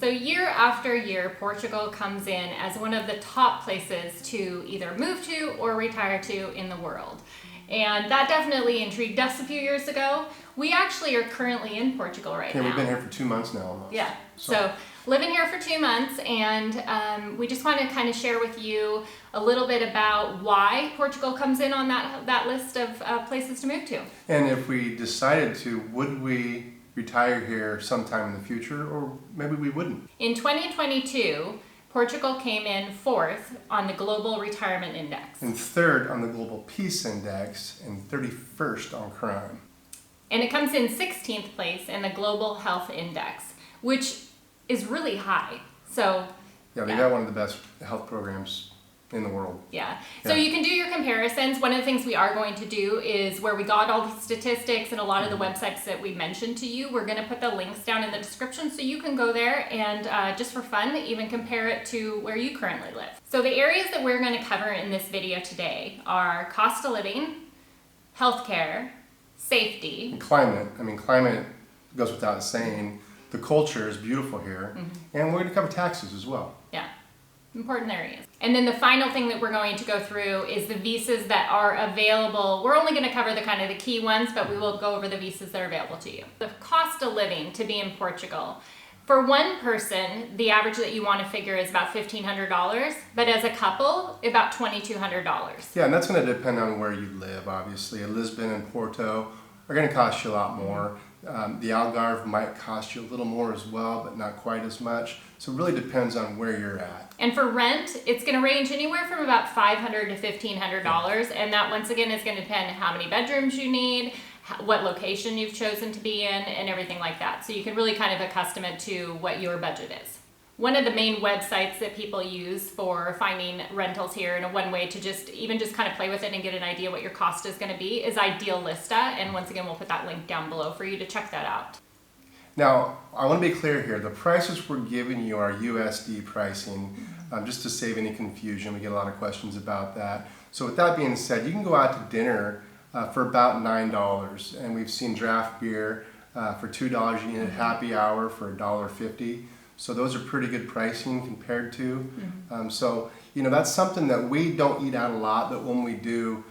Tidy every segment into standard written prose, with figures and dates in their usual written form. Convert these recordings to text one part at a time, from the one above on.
So year after year, Portugal comes in as one of the top places to either move to or retire to in the world. And that definitely intrigued us a few years ago. We actually are currently in Portugal right now. Yeah, we've been here for 2 months now almost. Yeah, so living here for 2 months, and we just want to kind of share with you a little bit about why Portugal comes in on that list of places to move to. And if we decided to, would we retire here sometime in the future, or maybe we wouldn't? In 2022, Portugal came in 4th on the Global Retirement Index. And 3rd on the Global Peace Index, and 31st on crime. And it comes in 16th place in the Global Health Index, which is really high. So yeah, they got one of the best health programs in the world. Yeah. So you can do your comparisons. One of the things we are going to do is where we got all the statistics and a lot of the websites that we mentioned to you, we're going to put the links down in the description so you can go there and just for fun, even compare it to where you currently live. So the areas that we're going to cover in this video today are cost of living, healthcare, safety. And climate. I mean, climate goes without saying. The culture is beautiful here. And we're going to cover taxes as well. Yeah. Important areas. And then the final thing that we're going to go through is the visas that are available. We're only going to cover the kind of the key ones, but we will go over the visas that are available to you. The cost of living to be in Portugal. For one person, the average that you want to figure is about $1,500, but as a couple, about $2,200. Yeah, and that's going to depend on where you live, obviously. Lisbon and Porto are going to cost you a lot more. The Algarve might cost you a little more as well, but not quite as much. So it really depends on where you're at. And for rent, it's going to range anywhere from about $500 to $1,500. And that, once again, is going to depend on how many bedrooms you need, what location you've chosen to be in, and everything like that. So you can really kind of accustom it to what your budget is. One of the main websites that people use for finding rentals here, and one way to just kind of play with it and get an idea what your cost is going to be, is Idealista. And once again, we'll put that link down below for you to check that out. Now, I want to be clear here. The prices we're giving you are USD pricing, just to save any confusion. We get a lot of questions about that. So with that being said, you can go out to dinner for about $9. And we've seen draft beer for $2. You can get happy hour for $1.50. So those are pretty good pricing compared to. So, you know, that's something that we don't eat out a lot, but when we do,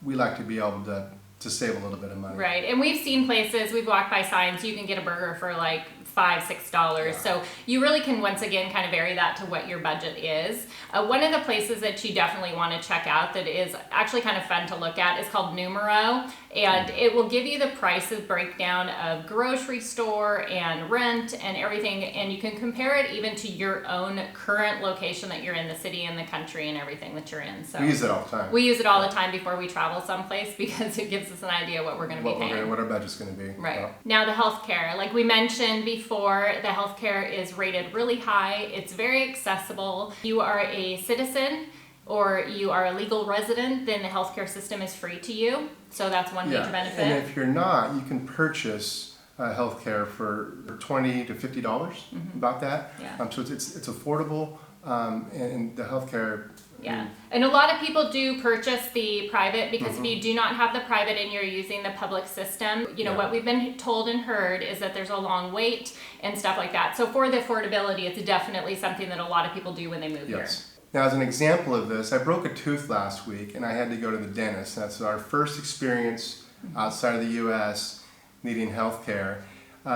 we like to be able to save a little bit of money. Right, and we've seen places, we've walked by signs, you can get a burger for like $5, $6. Yeah. So you really can, once again, kind of vary that to what your budget is. One of the places that you definitely want to check out that is actually kind of fun to look at is called Numero, and it will give you the prices breakdown of grocery store and rent and everything, and you can compare it even to your own current location that you're in, the city and the country and everything that you're in. So we use it all the time. We use it all the time before we travel someplace because it gives us an idea what we're going to be paying. What our budget's going to be. Right. Yeah. Now the healthcare, like we mentioned before, the healthcare is rated really high. It's very accessible. You are a citizen or you are a legal resident, then the healthcare system is free to you. So that's one major benefit. And if you're not, you can purchase healthcare for $20 to $50, about that. Yeah. So it's affordable, and the healthcare. Yeah, and a lot of people do purchase the private because if you do not have the private and you're using the public system, you know, what we've been told and heard is that there's a long wait and stuff like that. So for the affordability, it's definitely something that a lot of people do when they move here. Now, as an example of this, I broke a tooth last week and I had to go to the dentist. That's our first experience outside of the U.S. needing health care.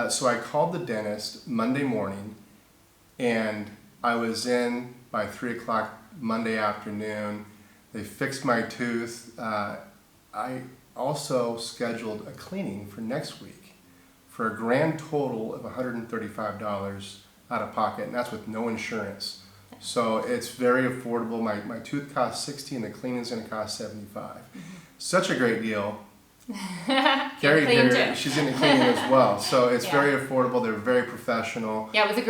So I called the dentist Monday morning and I was in by 3 o'clock Monday afternoon. They fixed my tooth. I also scheduled a cleaning for next week for a grand total of $135 out of pocket, and that's with no insurance. So it's very affordable. My tooth costs $60 and the cleaning's going to cost $75. Such a great deal. Carrie here, she's in the cleaning as well. So it's very affordable. They're very professional. Yeah, it was a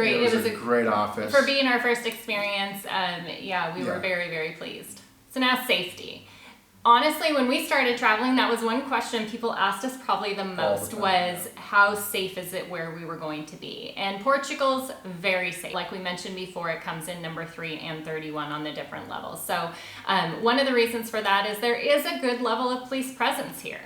great office. For being our first experience, we were very, very pleased. So now safety. Honestly, when we started traveling, that was one question people asked us probably the most was how safe is it where we were going to be? And Portugal's very safe. Like we mentioned before, it comes in number 3 and 31 on the different levels. So one of the reasons for that is there is a good level of police presence here.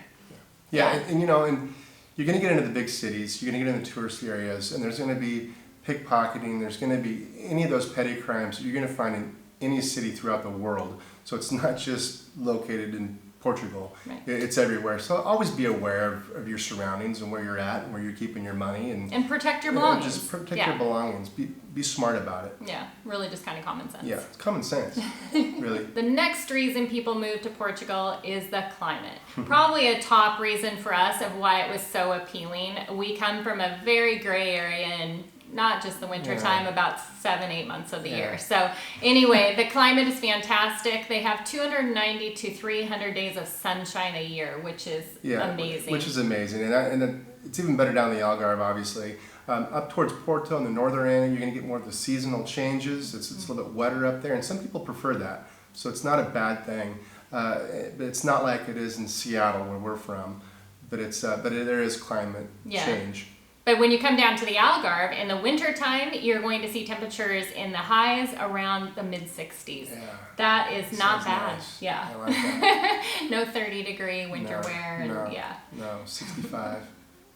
Yeah. And you know, and you're going to get into the big cities, you're going to get into the tourist areas, and there's going to be pickpocketing. There's going to be any of those petty crimes that you're going to find in any city throughout the world. So it's not just located in Portugal. Right. It's everywhere. So always be aware of your surroundings and where you're at and where you're keeping your money. And protect your belongings. Just protect your belongings. Be smart about it. Yeah, really just kind of common sense. Yeah, it's common sense, really. The next reason people move to Portugal is the climate. Probably a top reason for us of why it was so appealing. We come from a very gray area and not just the winter time, about 7-8 months of the year. So anyway, the climate is fantastic. They have 290 to 300 days of sunshine a year, which is amazing. Which is amazing. And it's even better down the Algarve, obviously. Up towards Porto in the northern end, you're going to get more of the seasonal changes. It's a little bit wetter up there, and some people prefer that. So it's not a bad thing. But it's not like it is in Seattle, where we're from. But there is climate change. But when you come down to the Algarve, in the wintertime, you're going to see temperatures in the highs around the mid-60s. Yeah. That is not bad. Nice. Yeah. I like that. No 30-degree winter wear. No, 65.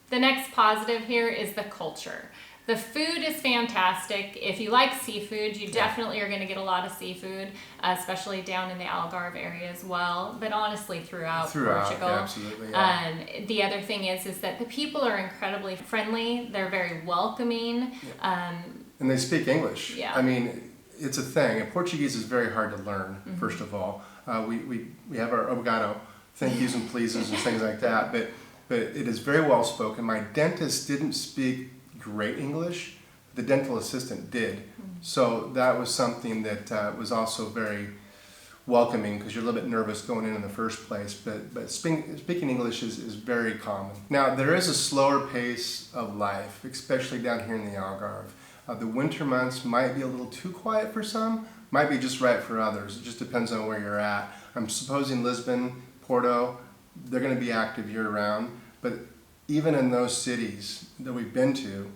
The next positive here is the culture. The food is fantastic. If you like seafood, you definitely are going to get a lot of seafood, especially down in the Algarve area as well, but honestly throughout Portugal. Yeah, absolutely. Yeah. The other thing is that the people are incredibly friendly. They're very welcoming. Yeah. And they speak English. Yeah. I mean, it's a thing. And Portuguese is very hard to learn, first of all. We have our obrigado, thank yous and pleases and things like that, but it is very well spoken. My dentist didn't speak great English. The dental assistant did. So that was something that was also very welcoming, because you're a little bit nervous going in the first place. But speaking English is very common. Now, there is a slower pace of life, especially down here in the Algarve. The winter months might be a little too quiet for some, might be just right for others. It just depends on where you're at. I'm supposing Lisbon, Porto, they're going to be active year-round. But even in those cities that we've been to,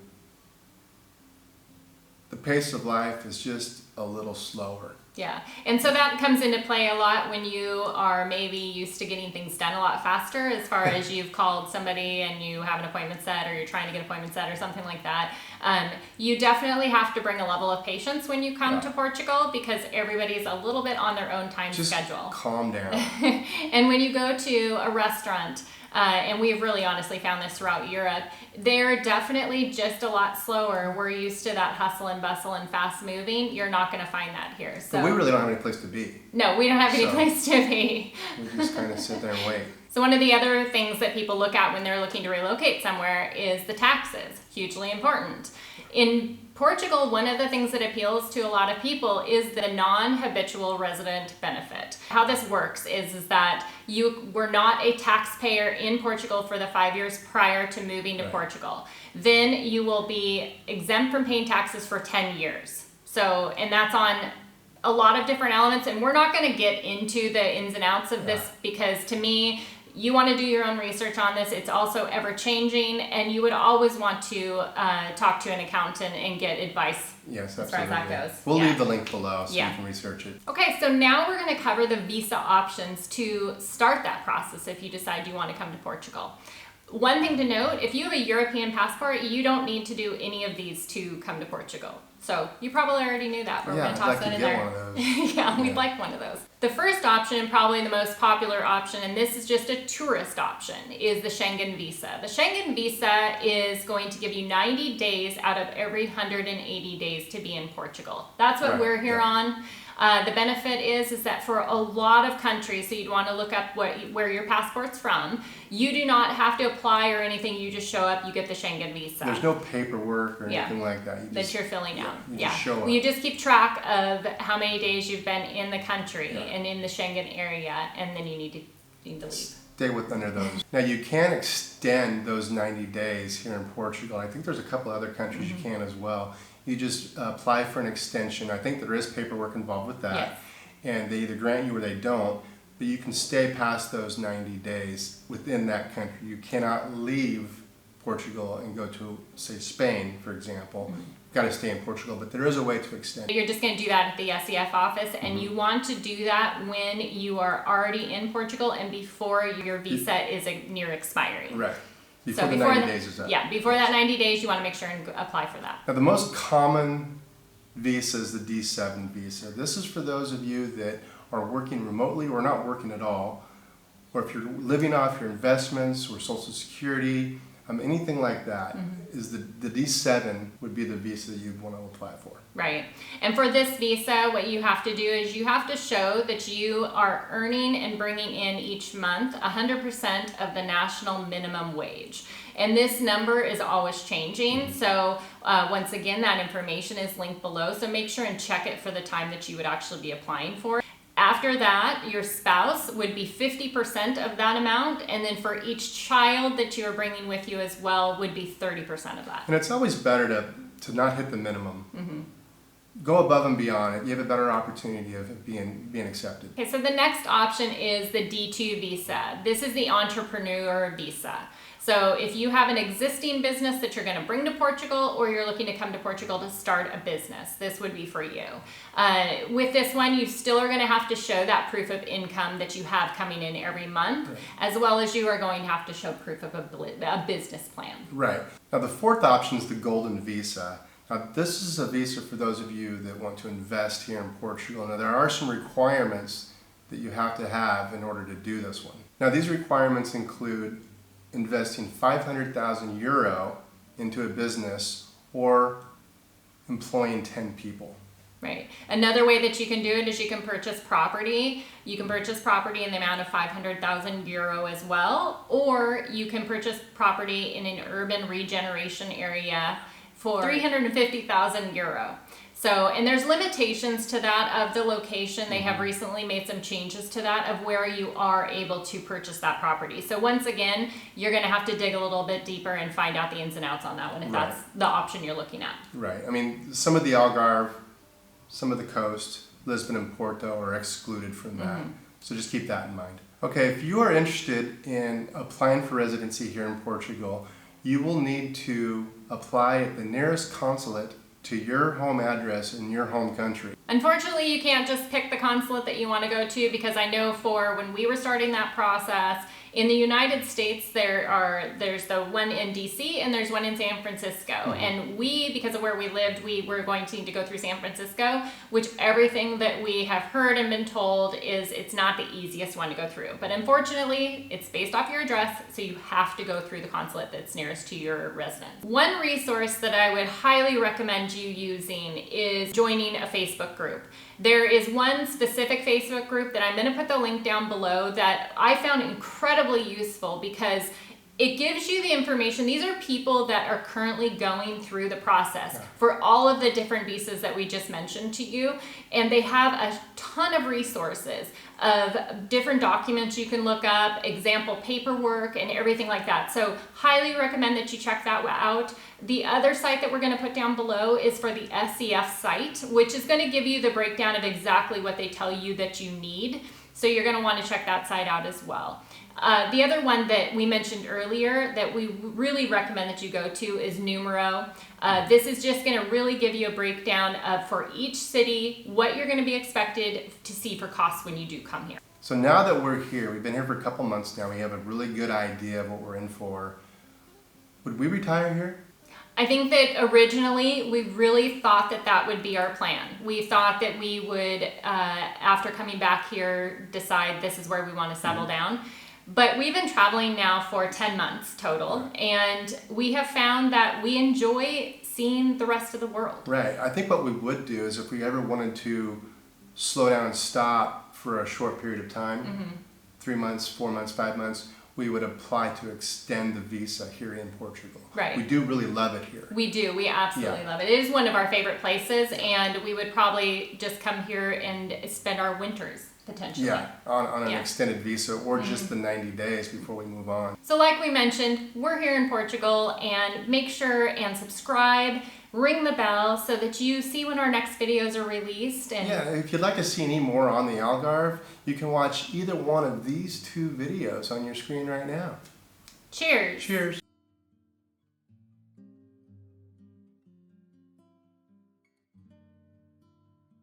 the pace of life is just a little slower. Yeah, and so that comes into play a lot when you are maybe used to getting things done a lot faster, as far as you've called somebody and you have an appointment set, or you're trying to get an appointment set or something like that. You definitely have to bring a level of patience when you come to Portugal, because everybody's a little bit on their own time schedule. Calm down. And when you go to a restaurant, and we've really honestly found this throughout Europe, they're definitely just a lot slower. We're used to that hustle and bustle and fast moving. You're not going to find that here. So but we really don't have any place to be. No, we don't have any place to be. We just kind of sit there and wait. So one of the other things that people look at when they're looking to relocate somewhere is the taxes. Hugely important. In Portugal, one of the things that appeals to a lot of people is the non-habitual resident benefit. How this works is that you were not a taxpayer in Portugal for the 5 years prior to moving to Portugal. Then you will be exempt from paying taxes for 10 years. So, and that's on a lot of different elements, and we're not going to get into the ins and outs of this, because to me, you want to do your own research on this. It's also ever changing, and you would always want to talk to an accountant and get advice. Yes, as far as that goes. We'll leave the link below so you can research it. Okay, so now we're going to cover the visa options to start that process if you decide you want to come to Portugal. One thing to note, if you have a European passport, you don't need to do any of these to come to Portugal. So you probably already knew that, but we're going to toss that in there. One of those. We'd like one of those. The first option, and probably the most popular option, and this is just a tourist option, is the Schengen visa. The Schengen visa is going to give you 90 days out of every 180 days to be in Portugal. That's what we're here on. The benefit is that for a lot of countries, so you'd want to look up where your passport's from, you do not have to apply or anything. You just show up, you get the Schengen visa. There's no paperwork or anything like that. That you're filling out. You just show up. You just keep track of how many days you've been in the country and in the Schengen area, and then you need to leave. Stay under those. Now, you can extend those 90 days here in Portugal. I think there's a couple other countries you can as well. You just apply for an extension. I think there is paperwork involved with that. Yes. And they either grant you or they don't, but you can stay past those 90 days within that country. You cannot leave Portugal and go to, say, Spain, for example. You've got to stay in Portugal, but there is a way to extend. You're just going to do that at the SEF office, and you want to do that when you are already in Portugal and before your visa is near expiring. Right. Before the 90 days is up. Yeah, before that 90 days, you want to make sure and apply for that. Now, the most common visa is the D7 visa. This is for those of you that are working remotely or not working at all, or if you're living off your investments or Social Security, anything like that. Is the D7 would be the visa that you'd want to apply for. Right. And for this visa, what you have to do is you have to show that you are earning and bringing in each month 100% of the national minimum wage. And this number is always changing. So once again, that information is linked below. So make sure and check it for the time that you would actually be applying for. After that, your spouse would be 50% of that amount, and then for each child that you're bringing with you as well would be 30% of that. And it's always better to not hit the minimum. Go above and beyond it. You have a better opportunity of being accepted. Okay, so the next option is the D2 visa. This is the entrepreneur visa. So if you have an existing business that you're going to bring to Portugal, or you're looking to come to Portugal to start a business, this would be for you. With this one, you still are going to have to show that proof of income that you have coming in every month, as well as you are going to have to show proof of a business plan. Right. Now the fourth option is the golden visa. Now this is a visa for those of you that want to invest here in Portugal. Now there are some requirements that you have to have in order to do this one. Now these requirements include investing 500,000 euro into a business or employing 10 people. Right. Another way that you can do it is you can purchase property. You can purchase property in the amount of 500,000 euro as well, or you can purchase property in an urban regeneration area for 350,000 euro. So, and there's limitations to that of the location. They have recently made some changes to that of where you are able to purchase that property. So once again, you're going to have to dig a little bit deeper and find out the ins and outs on that one if that's the option you're looking at. Right. I mean, some of the Algarve, some of the coast, Lisbon and Porto are excluded from that. So just keep that in mind. Okay, if you are interested in applying for residency here in Portugal, you will need to apply at the nearest consulate to your home address in your home country. Unfortunately, you can't just pick the consulate that you want to go to, because I know for when we were starting that process, in the United States, there's the one in DC and there's one in San Francisco. And we, because of where we lived, we were going to need to go through San Francisco, which everything that we have heard and been told is it's not the easiest one to go through. But unfortunately, it's based off your address, so you have to go through the consulate that's nearest to your residence. One resource that I would highly recommend you using is joining a Facebook group. There is one specific Facebook group that I'm going to put the link down below that I found incredibly useful, because it gives you the information. These are people that are currently going through the process for all of the different visas that we just mentioned to you. And they have a ton of resources of different documents you can look up, example paperwork, and everything like that. So highly recommend that you check that out. The other site that we're going to put down below is for the SEF site, which is going to give you the breakdown of exactly what they tell you that you need. So you're going to want to check that site out as well. The other one that we mentioned earlier that we really recommend that you go to is Numero. This is just going to really give you a breakdown of, for each city, what you're going to be expected to see for costs when you do come here. So now that we're here, we've been here for a couple months now, we have a really good idea of what we're in for. Would we retire here? I think that originally we really thought that that would be our plan. We thought that we would, after coming back here, decide this is where we want to settle down. But we've been traveling now for 10 months total, and we have found that we enjoy seeing the rest of the world. Right. I think what we would do is if we ever wanted to slow down and stop for a short period of time, 3 months, 4 months, 5 months, we would apply to extend the visa here in Portugal. Right. We do really love it here. We do. We absolutely love it. It is one of our favorite places, and we would probably just come here and spend our winters. Potentially. Yeah, on an extended visa, or just the 90 days before we move on. So like we mentioned, we're here in Portugal, and make sure and subscribe, ring the bell so that you see when our next videos are released. And if you'd like to see any more on the Algarve, you can watch either one of these two videos on your screen right now. Cheers. Cheers.